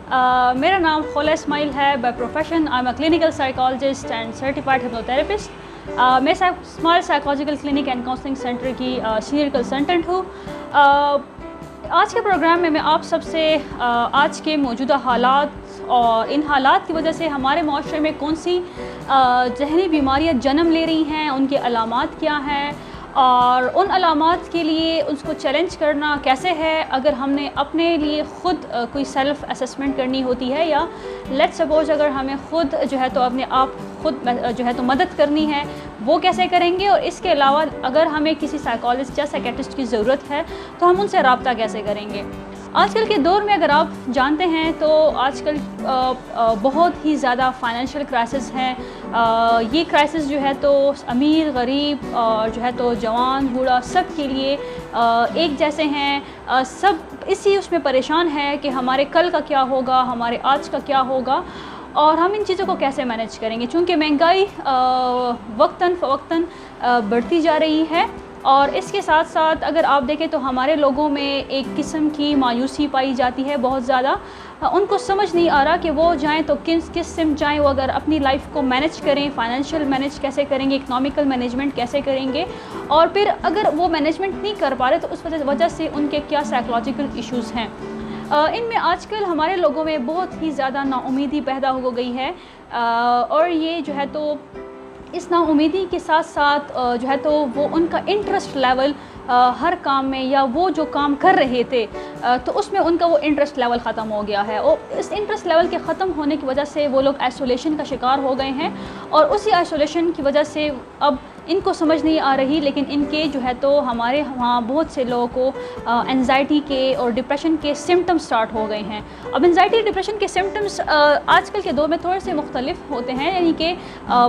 میرا نام خولا اسماعیل ہے. By profession I am a clinical psychologist and certified hypnotherapist. میں small psychological clinic and counselling centre کی senior consultant ہوں. آج کے پروگرام میں آپ سب سے آج کے موجودہ حالات اور ان حالات کی وجہ سے ہمارے معاشرے میں کون سی ذہنی بیماریاں جنم لے رہی ہیں, ان کے علامات کیا ہیں, اور ان علامات کے لیے اس کو چیلنج کرنا کیسے ہے. اگر ہم نے اپنے لیے خود کوئی سیلف اسسمنٹ کرنی ہوتی ہے, یا لیٹ سپوز اگر ہمیں خود جو ہے تو اپنے آپ خود جو ہے تو مدد کرنی ہے, وہ کیسے کریں گے. اور اس کے علاوہ اگر ہمیں کسی سائیکالوجسٹ یا سائیکیٹرسٹ کی ضرورت ہے تو ہم ان سے رابطہ کیسے کریں گے. آج کل کے دور میں اگر آپ جانتے ہیں تو آج کل بہت ہی زیادہ فائنینشیل کرائسس ہیں. یہ کرائسس جو ہے تو امیر غریب اور جو ہے تو جوان بوڑھا سب کے لیے ایک جیسے ہیں. سب اس میں پریشان ہے کہ ہمارے کل کا کیا ہوگا, ہمارے آج کا کیا ہوگا, اور ہم ان چیزوں کو کیسے مینیج کریں گے. چونکہ مہنگائی وقتاً فوقتاً بڑھتی جا رہی ہے, اور اس کے ساتھ ساتھ اگر آپ دیکھیں تو ہمارے لوگوں میں ایک قسم کی مایوسی پائی جاتی ہے بہت زیادہ. ان کو سمجھ نہیں آ رہا کہ وہ جائیں تو کس سمت جائیں. وہ اگر اپنی لائف کو مینیج کریں, فائنینشیل مینیج کیسے کریں گے, اکنامیکل مینجمنٹ کیسے کریں گے, اور پھر اگر وہ مینجمنٹ نہیں کر پا رہے تو اس وجہ سے ان کے کیا سائیکولوجیکل ایشوز ہیں. ان میں آج کل ہمارے لوگوں میں بہت ہی زیادہ نا امیدی پیدا ہو گئی ہے, اور یہ جو ہے تو اس نا امیدی کے ساتھ ساتھ جو ہے تو وہ ان کا انٹرسٹ لیول ہر کام میں, یا وہ جو کام کر رہے تھے تو اس میں ان کا وہ انٹرسٹ لیول ختم ہو گیا ہے. اور اس انٹرسٹ لیول کے ختم ہونے کی وجہ سے وہ لوگ آئسولیشن کا شکار ہو گئے ہیں, اور اسی آئسولیشن کی وجہ سے اب ان کو سمجھ نہیں آ رہی, لیکن ان کے جو ہے تو ہمارے وہاں بہت سے لوگوں کو انزائٹی کے اور ڈپریشن کے سمٹمز سٹارٹ ہو گئے ہیں. اب انزائٹی ڈپریشن کے سمٹمز آج کل کے دور میں تھوڑے سے مختلف ہوتے ہیں, یعنی کہ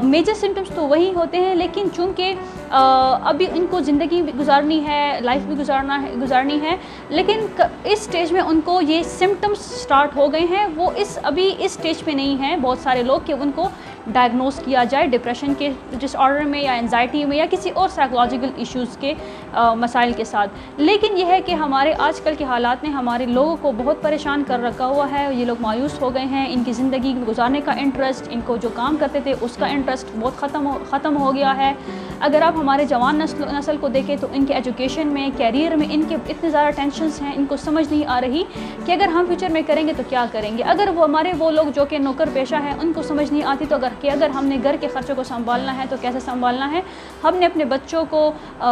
میجر سمٹمز تو وہی ہوتے ہیں, لیکن چونکہ ابھی ان کو زندگی گزارنی ہے, لائف بھی گزارنی ہے, لیکن اس سٹیج میں ان کو یہ سمٹمز سٹارٹ ہو گئے ہیں. وہ ابھی اس سٹیج پہ نہیں ہیں بہت سارے لوگ کہ ان کو ڈائگنوز کیا جائے ڈپریشن کے ڈس آرڈر میں, یا انزائٹی میں, یا کسی اور سائیکولوجیکل ایشوز کے مسائل کے ساتھ. لیکن یہ ہے کہ ہمارے آج کل کے حالات نے ہمارے لوگوں کو بہت پریشان کر رکھا ہوا ہے. یہ لوگ مایوس ہو گئے ہیں, ان کی زندگی گزارنے کا انٹرسٹ, ان کو جو کام کرتے تھے اس کا انٹرسٹ بہت ختم ہو گیا ہے. اگر آپ ہمارے جوان نسل کو دیکھیں تو ان کے ایجوکیشن میں, کیریئر میں ان کے اتنے زیادہ ٹینشنز ہیں, ان کو سمجھ نہیں آ رہی کہ اگر ہم فیوچر میں کریں گے تو کیا کریں گے. اگر وہ لوگ جو کہ نوکر پیشہ ہیں ان کو سمجھ نہیں آتی تو اگر ہم نے گھر کے خرچوں کو سنبھالنا ہے تو کیسے سنبھالنا ہے, ہم نے اپنے بچوں کو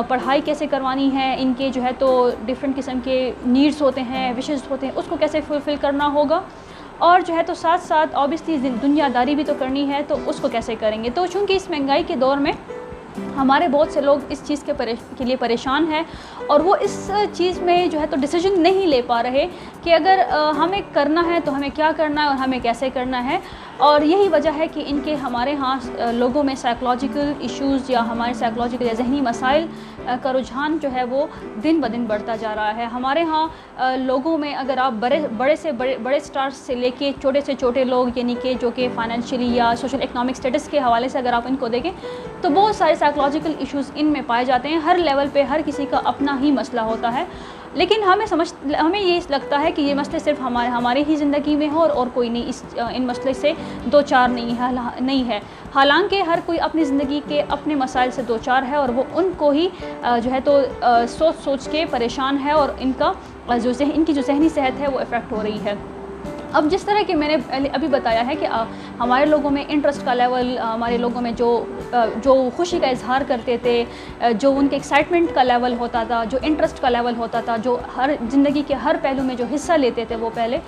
پڑھائی کیسے کروانی ہے, ان کے جو ہے تو ڈفرینٹ قسم کے نیڈس ہوتے ہیں, وشز ہوتے ہیں, اس کو کیسے فلفل کرنا ہوگا, اور جو ہے تو ساتھ ساتھ اوبیسلی دنیا داری بھی تو کرنی ہے, تو اس کو کیسے کریں گے. تو چونکہ اس مہنگائی کے دور میں ہمارے بہت سے لوگ اس چیز کے لیے پریشان ہیں, اور وہ اس چیز میں جو ہے تو ڈیسیجن نہیں لے پا رہے کہ اگر ہمیں کرنا ہے تو ہمیں کیا کرنا ہے اور ہمیں کیسے کرنا ہے. اور یہی وجہ ہے کہ ان کے ہمارے ہاں لوگوں میں سائیکولوجیکل ایشوز یا ہمارے سائیکولوجیکل یا ذہنی مسائل کا رجحان جو ہے وہ دن بدن بڑھتا جا رہا ہے. ہمارے ہاں لوگوں میں اگر آپ بڑے سٹارز سے لے کے چھوٹے سے چھوٹے لوگ, یعنی کہ جو کہ فائنینشلی یا سوشل اکنامک اسٹیٹس کے حوالے سے اگر آپ ان کو دیکھیں تو بہت سارے سائیکولوجیکل ایشوز ان میں پائے جاتے ہیں. ہر لیول پہ ہر کسی کا اپنا ہی مسئلہ ہوتا ہے, لیکن ہمیں یہ لگتا ہے کہ یہ مسئلے صرف ہماری ہی زندگی میں ہو اور کوئی نہیں ان مسئلے سے دو چار نہیں ہے. حالانکہ ہر کوئی اپنی زندگی کے اپنے مسائل سے دو چار ہے, اور وہ ان کو ہی جو ہے تو سوچ کے پریشان ہے, اور ان کی جو ذہنی صحت ہے وہ افیکٹ ہو رہی ہے. اب جس طرح کہ میں نے ابھی بتایا ہے کہ ہمارے لوگوں میں انٹرسٹ کا لیول, ہمارے لوگوں میں جو خوشی کا اظہار کرتے تھے, جو ان کے ایکسائٹمنٹ کا لیول ہوتا تھا, جو انٹرسٹ کا لیول ہوتا تھا, جو ہر زندگی کے ہر پہلو میں جو حصہ لیتے تھے وہ پہلے,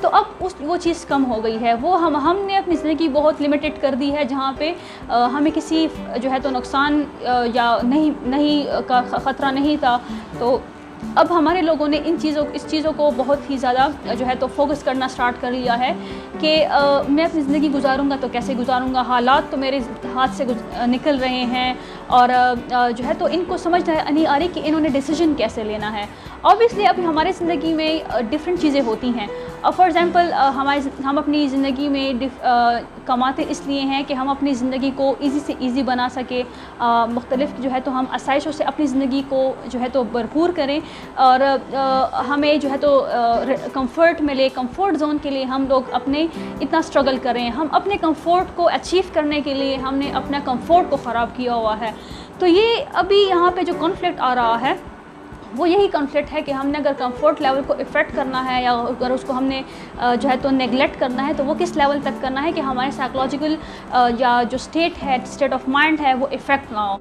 تو اب وہ چیز کم ہو گئی ہے. وہ ہم نے اپنی زندگی بہت لمیٹڈ کر دی ہے, جہاں پہ ہمیں کسی جو ہے تو نقصان یا نہیں کا خطرہ نہیں تھا. تو اب ہمارے لوگوں نے اس چیزوں کو بہت ہی زیادہ جو ہے تو فوکس کرنا سٹارٹ کر لیا ہے کہ میں اپنی زندگی گزاروں گا تو کیسے گزاروں گا, حالات تو میرے ہاتھ سے نکل رہے ہیں, اور جو ہے تو ان کو سمجھ نہیں آ رہی کہ انہوں نے ڈیسیجن کیسے لینا ہے. اوبیسلی ابھی ہماری زندگی میں ڈفرینٹ چیزیں ہوتی ہیں. فار ایگزامپل ہم اپنی زندگی میں کماتے اس لیے ہیں کہ ہم اپنی زندگی کو ایزی سے ایزی بنا سکیں, مختلف جو ہے تو ہم آسائشوں سے اپنی زندگی کو جو ہے تو بھرپور کریں, اور ہمیں جو ہے تو کمفرٹ ملے. کمفرٹ زون کے لیے ہم لوگ اپنے اتنا اسٹرگل کریں, ہم اپنے کمفرٹ کو اچیو کرنے کے لیے ہم نے اپنا کمفرٹ کو خراب کیا ہوا ہے. تو یہ ابھی یہاں پہ جو کانفلکٹ آ رہا ہے وہ یہی کانفلکٹ ہے کہ ہم نے اگر کمفرٹ لیول کو افیکٹ کرنا ہے یا اگر اس کو ہم نے جو ہے تو نیگلیکٹ کرنا ہے تو وہ کس لیول تک کرنا ہے کہ ہمارے سائیکولوجیکل یا جو اسٹیٹ ہے, اسٹیٹ آف مائنڈ ہے, وہ افیکٹ نہ ہو.